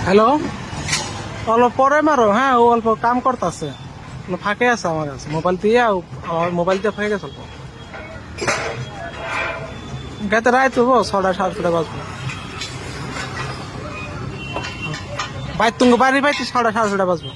Hello, অল্প পরে মারো। হ্যাঁ, ও অল্প কাম করতেছে, ফাঁকে আছে আমার কাছে। মোবাইল দিয়ে আমার মোবাইল দিয়ে ফাঁকে গেছে অল্প। গাতে রায় তো 6:30 বাজবো। বাইর তুমি বাড়ি পাইছি 6:30 বাজবো।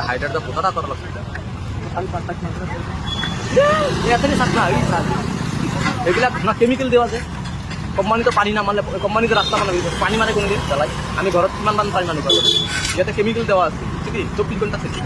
হাইডারটা কোথাটা করা লাগছে এগুলা কেমিক্যাল দেওয়া আছে। কোম্পানিতে পানি না মানলে কোম্পানিতে রাস্তা মানে পানি মানে কোনোদিন চালাই আমি ঘরত কিমান মান পানি মানুষ যাতে কেমিক্যাল দেওয়া আছে ঠিক আছে 24 ঘন্টা থেকে